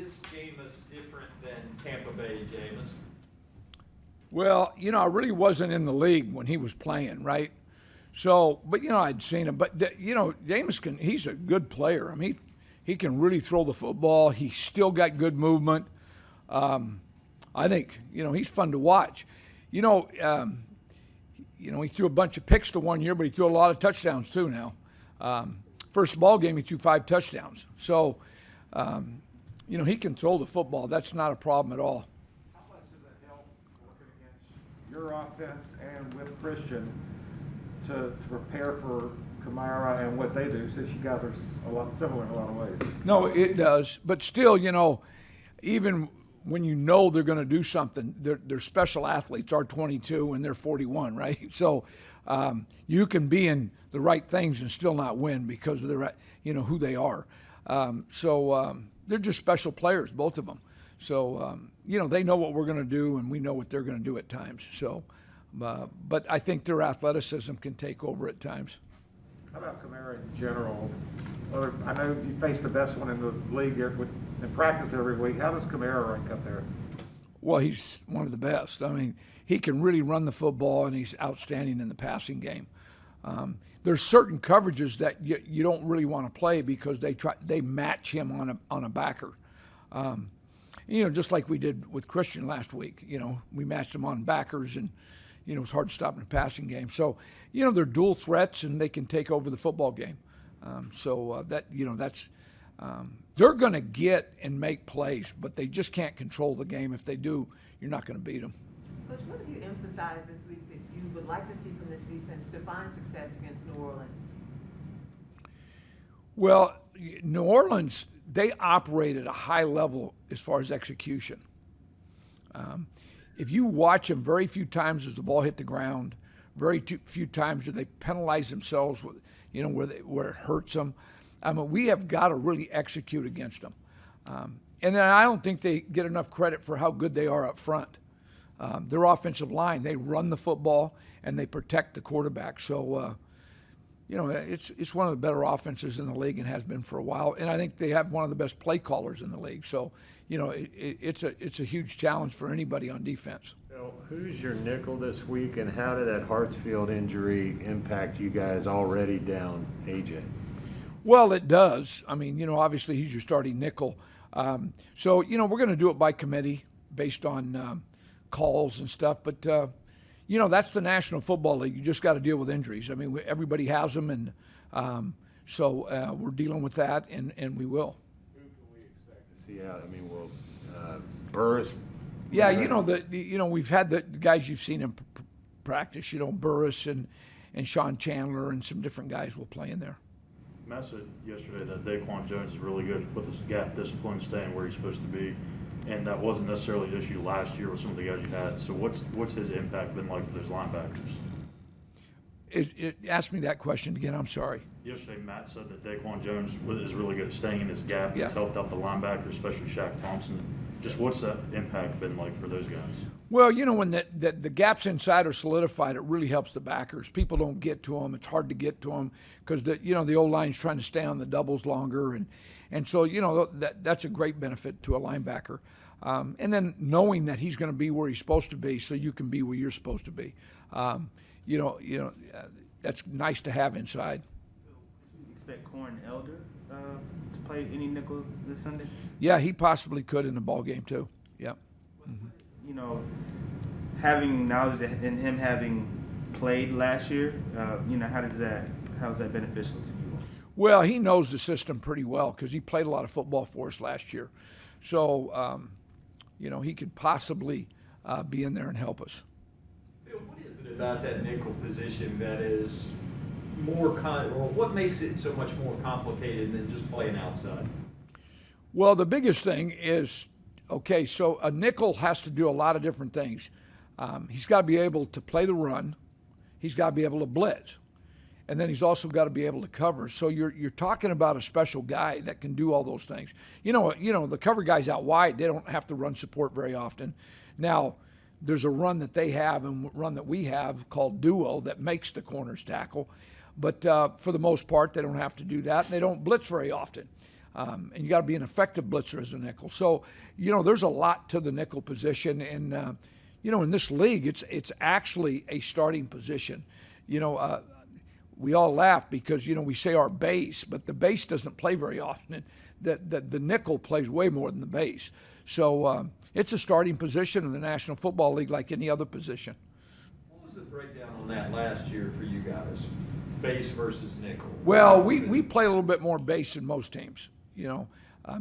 is Jameis different than Tampa Bay Jameis? Well, I really wasn't in the league when he was playing, right? So, but I'd seen him. But Jameis he's a good player. I mean, he can really throw the football. He's still got good movement. I think he's fun to watch. He threw a bunch of picks the one year, but he threw a lot of touchdowns too now. First ball game, he threw 5 touchdowns. So, he can throw the football. That's not a problem at all. How much does it help working against your offense and with Christian to prepare for Kamara and what they do, since you guys are a lot similar in a lot of ways? No, it does. But still, even when they're going to do something, they're special athletes, are 22 and they're 41, right? So you can be in the right things and still not win because of who they are. They're just special players, both of them. So, they know what we're going to do and we know what they're going to do at times. So, but I think their athleticism can take over at times. How about Kamara in general? I know you face the best one in the league in practice every week. How does Kamara rank up there? Well, he's one of the best. I mean, he can really run the football, and he's outstanding in the passing game. There's certain coverages that you don't really want to play because they match him on a backer. Just like we did with Christian last week. We matched him on backers, and it's hard to stop in the passing game. So, they're dual threats, and they can take over the football game. They're going to get and make plays, but they just can't control the game. If they do, you're not going to beat them. Coach, what have you emphasized this week that you would like to see from this defense to find success against New Orleans? Well, New Orleans, they operate at a high level as far as execution. If you watch them, very few times does the ball hit the ground. Very few times do they penalize themselves with, where it hurts them. I mean, we have got to really execute against them. And then I don't think they get enough credit for how good they are up front. Their offensive line, they run the football and they protect the quarterback. So, it's one of the better offenses in the league and has been for a while. And I think they have one of the best play callers in the league. So, it's a huge challenge for anybody on defense. So who's your nickel this week, and how did that Hartsfield injury impact you guys already down AJ? Well, it does. I mean, obviously he's your starting nickel. So, we're going to do it by committee based on calls and stuff. But, that's the National Football League. You just got to deal with injuries. I mean, everybody has them, and so we're dealing with that, and we will. Who can we expect to see out? I mean, will Burris? Yeah, we've had the guys you've seen in practice. Burris and Sean Chandler and some different guys will play in there. Matt said yesterday that Daquan Jones is really good with his gap discipline, staying where he's supposed to be, and that wasn't necessarily an issue last year with some of the guys you had. So what's his impact been like for those linebackers? Ask me that question again. I'm sorry. Yesterday, Matt said that Daquan Jones is really good at staying in his gap. Yeah. It's helped out the linebackers, especially Shaq Thompson. Just what's that impact been like for those guys? Well, when the gaps inside are solidified, it really helps the backers. People don't get to them. It's hard to get to them because the old line's trying to stay on the doubles longer, and so that's a great benefit to a linebacker. And then knowing that he's going to be where he's supposed to be, so you can be where you're supposed to be. That's nice to have inside. Do you expect Corn Elder to play any nickel this Sunday? Yeah, he possibly could in the ball game too. Yeah. Mm-hmm. Having knowledge in him having played last year, how is that beneficial to you? Well, he knows the system pretty well because he played a lot of football for us last year. So, he could possibly be in there and help us. Bill, what is it about that nickel position that is or what makes it so much more complicated than just playing outside? Well, the biggest thing is, so a nickel has to do a lot of different things. He's got to be able to play the run. He's got to be able to blitz. And then he's also got to be able to cover. So you're talking about a special guy that can do all those things. The cover guys out wide, they don't have to run support very often. Now, there's a run that they have and run that we have called duo that makes the corners tackle. But for the most part, they don't have to do that, and they don't blitz very often. And you got to be an effective blitzer as a nickel. So, there's a lot to the nickel position. And, in this league, it's actually a starting position. We all laugh because, we say our base, but the base doesn't play very often. The nickel plays way more than the base. So it's a starting position in the National Football League like any other position. What was the breakdown on that last year for you guys? Base versus nickel? Well, we play a little bit more base than most teams.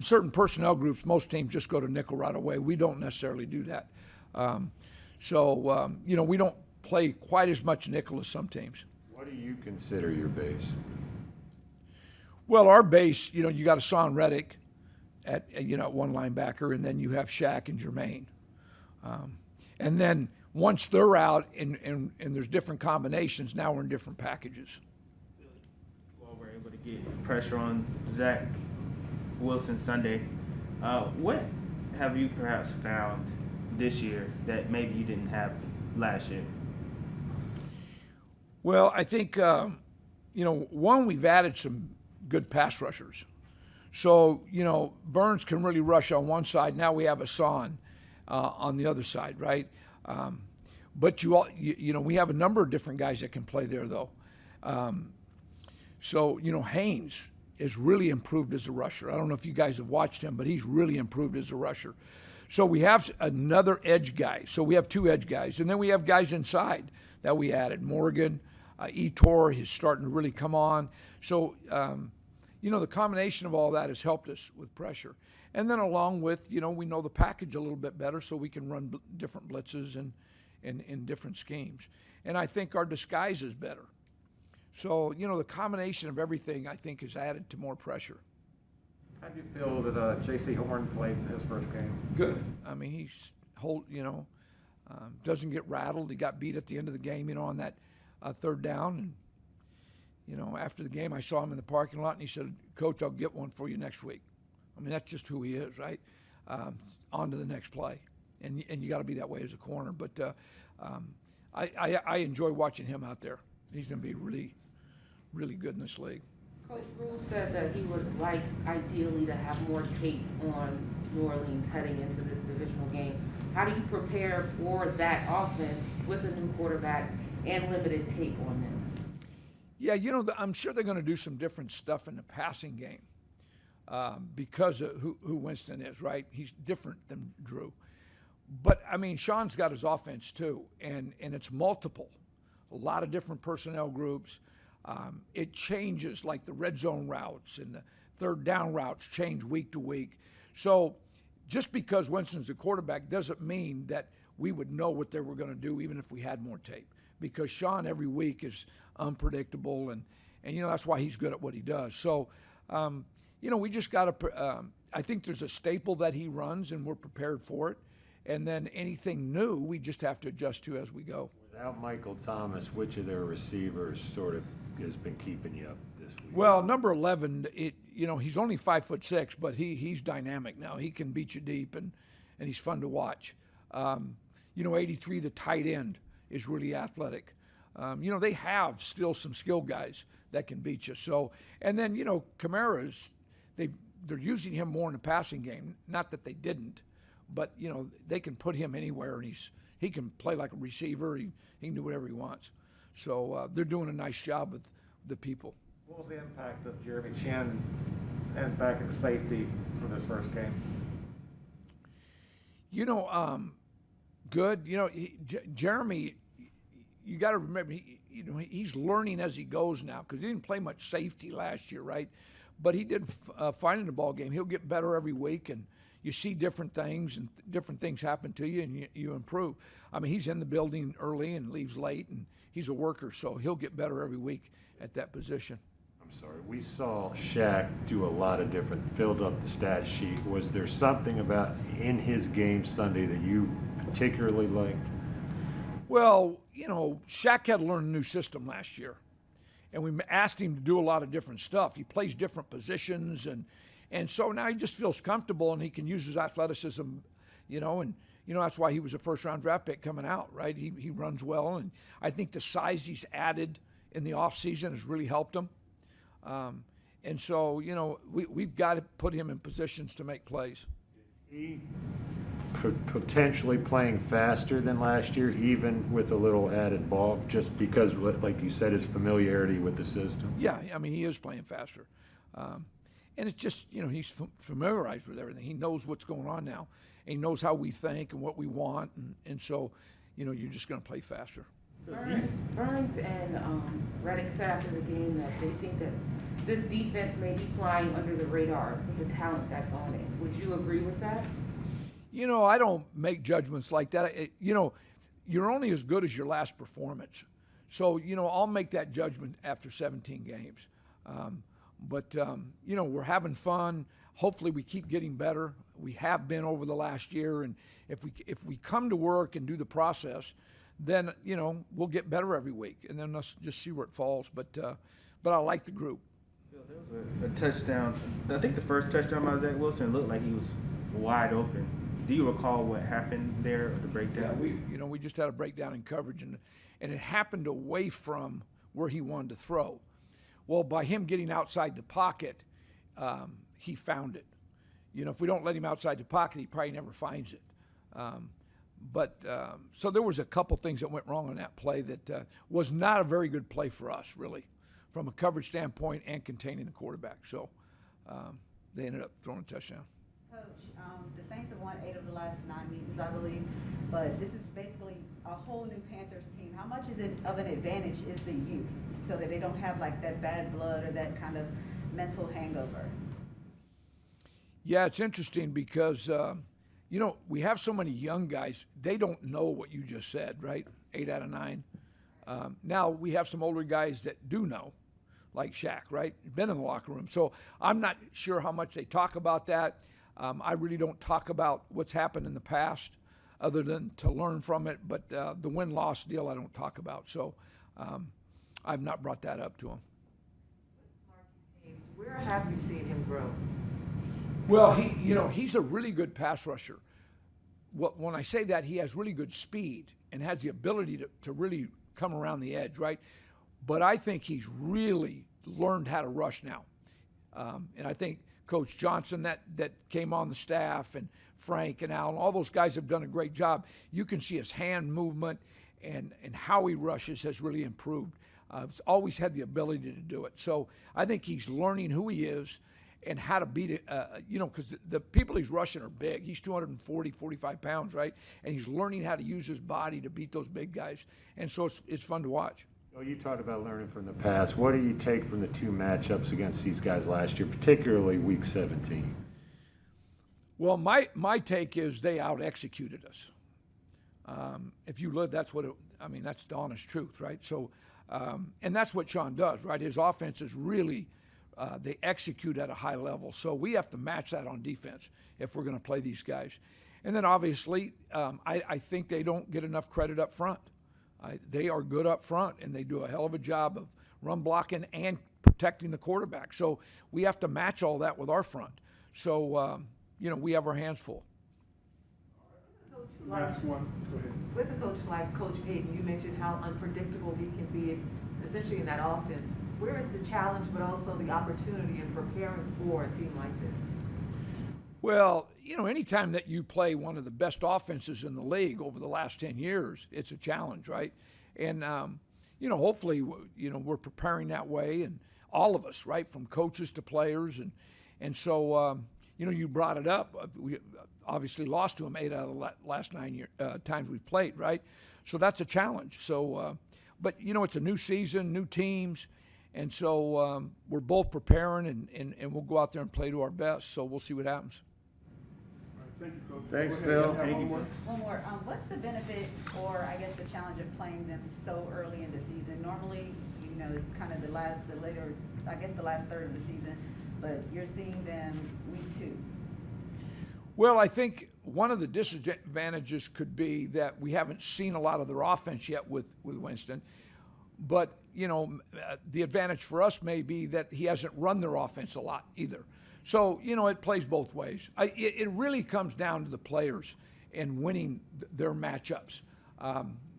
Certain personnel groups, most teams just go to nickel right away. We don't necessarily do that. We don't play quite as much nickel as some teams. What do you consider your base? Well, our base, you got Hassan Reddick at one linebacker, and then you have Shaq and Jermaine. And then once they're out and there's different combinations, now we're in different packages. Well, we're able to get pressure on Zach Wilson Sunday. What have you perhaps found this year that maybe you didn't have last year? Well, I think, one, we've added some good pass rushers. So, Burns can really rush on one side. Now we have Hassan on the other side, right? But we have a number of different guys that can play there, though. Haynes has really improved as a rusher. I don't know if you guys have watched him, but he's really improved as a rusher. So we have another edge guy. So we have two edge guys. And then we have guys inside that we added. Morgan, Etor is starting to really come on. So, the combination of all that has helped us with pressure. And then along with, we know the package a little bit better so we can run different blitzes and in different schemes. And I think our disguise is better. So, the combination of everything, I think, has added to more pressure. How do you feel that J.C. Horn played in his first game? Good. I mean, doesn't get rattled. He got beat at the end of the game, on that third down. And, after the game, I saw him in the parking lot, and he said, "Coach, I'll get one for you next week." I mean, that's just who he is, right? On to the next play. And you got to be that way as a corner. But I enjoy watching him out there. He's going to be really, really good in this league. Coach Rule said that he would like ideally to have more tape on New Orleans heading into this divisional game. How do you prepare for that offense with a new quarterback and limited tape on them? Yeah, I'm sure they're going to do some different stuff in the passing game because of who Winston is, right? He's different than Drew. But, I mean, Sean's got his offense too, and it's multiple. A lot of different personnel groups. It changes, like the red zone routes and the third down routes change week to week. So just because Winston's a quarterback doesn't mean that we would know what they were going to do even if we had more tape. Because Sean every week is unpredictable, and that's why he's good at what he does. So, we just got to I think there's a staple that he runs, and we're prepared for it. And then anything new, we just have to adjust to as we go. Without Michael Thomas, which of their receivers sort of has been keeping you up this week? Well, number 11, he's only 5'6", but he's dynamic now. He can beat you deep, and he's fun to watch. 83, the tight end, is really athletic. They have still some skilled guys that can beat you. So, and then Kamara's, they're using him more in the passing game. Not that they didn't, but they can put him anywhere, and he can play like a receiver. He can do whatever he wants. So they're doing a nice job with the people. What was the impact of Jeremy Chin and back at safety for this first game? Good. Jeremy, you got to remember, he's learning as he goes now because he didn't play much safety last year, right? But he did fine in the ball game. He'll get better every week, and you see different things, and different things happen to you, and you improve. I mean, he's in the building early and leaves late, and he's a worker, so he'll get better every week at that position. I'm sorry, we saw Shaq do a lot of filled up the stat sheet. Was there something about in his game Sunday that you particularly liked? Well, Shaq had to learn a new system last year, and we asked him to do a lot of different stuff. He plays different positions, and so now he just feels comfortable, and he can use his athleticism, and that's why he was a first-round draft pick coming out, right? He runs well, and I think the size he's added in the offseason has really helped him. And so, we've got to put him in positions to make plays. He potentially playing faster than last year, even with a little added bulk, just because, like you said, his familiarity with the system. Yeah, I mean, he is playing faster. And it's just, he's familiarized with everything. He knows what's going on now. And he knows how we think and what we want. And so, you're just going to play faster. Burns and Reddick said after the game that they think that this defense may be flying under the radar with the talent that's on it. Would you agree with that? I don't make judgments like that. You're only as good as your last performance. So, I'll make that judgment after 17 games. But we're having fun. Hopefully we keep getting better. We have been over the last year. And if we come to work and do the process, then, we'll get better every week. And then let's just see where it falls. But I like the group. There was a touchdown. I think the first touchdown by Zach Wilson looked like he was wide open. Do you recall what happened there, the breakdown? Yeah, we just had a breakdown in coverage, and it happened away from where he wanted to throw. Well, by him getting outside the pocket, he found it. If we don't let him outside the pocket, he probably never finds it. So there was a couple things that went wrong on that play that was not a very good play for us, really, from a coverage standpoint and containing the quarterback. So they ended up throwing a touchdown. Coach, the Saints have won 8 of the last 9 meetings, I believe, but this is basically a whole new Panthers team. How much is it of an advantage is the youth, so that they don't have like that bad blood or that kind of mental hangover? Yeah, it's interesting because, we have so many young guys. They don't know what you just said, right? 8 out of 9. Now we have some older guys that do know, like Shaq, right? Been in the locker room. So I'm not sure how much they talk about that. I really don't talk about what's happened in the past other than to learn from it. But the win-loss deal I don't talk about. So I've not brought that up to him. Where have you seen him grow? Well, he's a really good pass rusher. When I say that, he has really good speed and has the ability to really come around the edge, right? But I think he's really learned how to rush now. And I think Coach Johnson that came on the staff and Frank and Allen, all those guys have done a great job. You can see his hand movement and how he rushes has really improved. He's always had the ability to do it. So I think he's learning who he is and how to beat it, because the people he's rushing are big. He's 240, 45 pounds, right? And he's learning how to use his body to beat those big guys. And so it's fun to watch. Well, you talked about learning from the past. What do you take from the 2 matchups against these guys last year, particularly Week 17? Well, my take is they out-executed us. If you look, that's the honest truth, right? So, and that's what Sean does, right? His offense is really, they execute at a high level. So we have to match that on defense if we're going to play these guys. And then obviously, I think they don't get enough credit up front. They are good up front, and they do a hell of a job of run blocking and protecting the quarterback. So we have to match all that with our front. So, we have our hands full. Last one, go ahead. With a coach like Coach Payton, you mentioned how unpredictable he can be essentially in that offense. Where is the challenge but also the opportunity in preparing for a team like this? Well, anytime that you play one of the best offenses in the league over the last 10 years, it's a challenge, right? And, hopefully, we're preparing that way, and all of us, right, from coaches to players. And so, you brought it up. We obviously lost to them 8 out of the last 9 times we've played, right? So that's a challenge. So, but, it's a new season, new teams. And so we're both preparing, and we'll go out there and play to our best. So we'll see what happens. Thank you, Coach. Thanks, Go ahead. Phil. Have Thank one you. more? One more. What's the benefit, or I guess the challenge of playing them so early in the season? Normally, it's kind of the last third of the season, but you're seeing them week 2. Well, I think one of the disadvantages could be that we haven't seen a lot of their offense yet with Winston. But, the advantage for us may be that he hasn't run their offense a lot either. So, it plays both ways. It really comes down to the players and winning their matchups,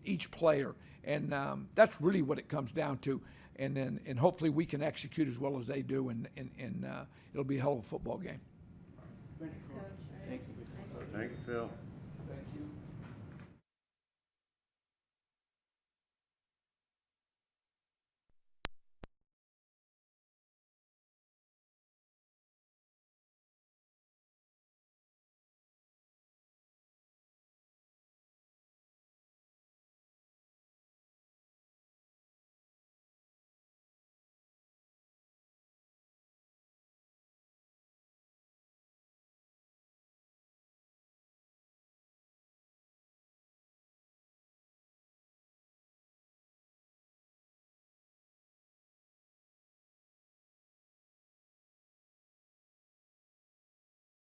each player. And that's really what it comes down to. and hopefully we can execute as well as they do, and it'll be a hell of a football game. Thank you. Thank you, Phil.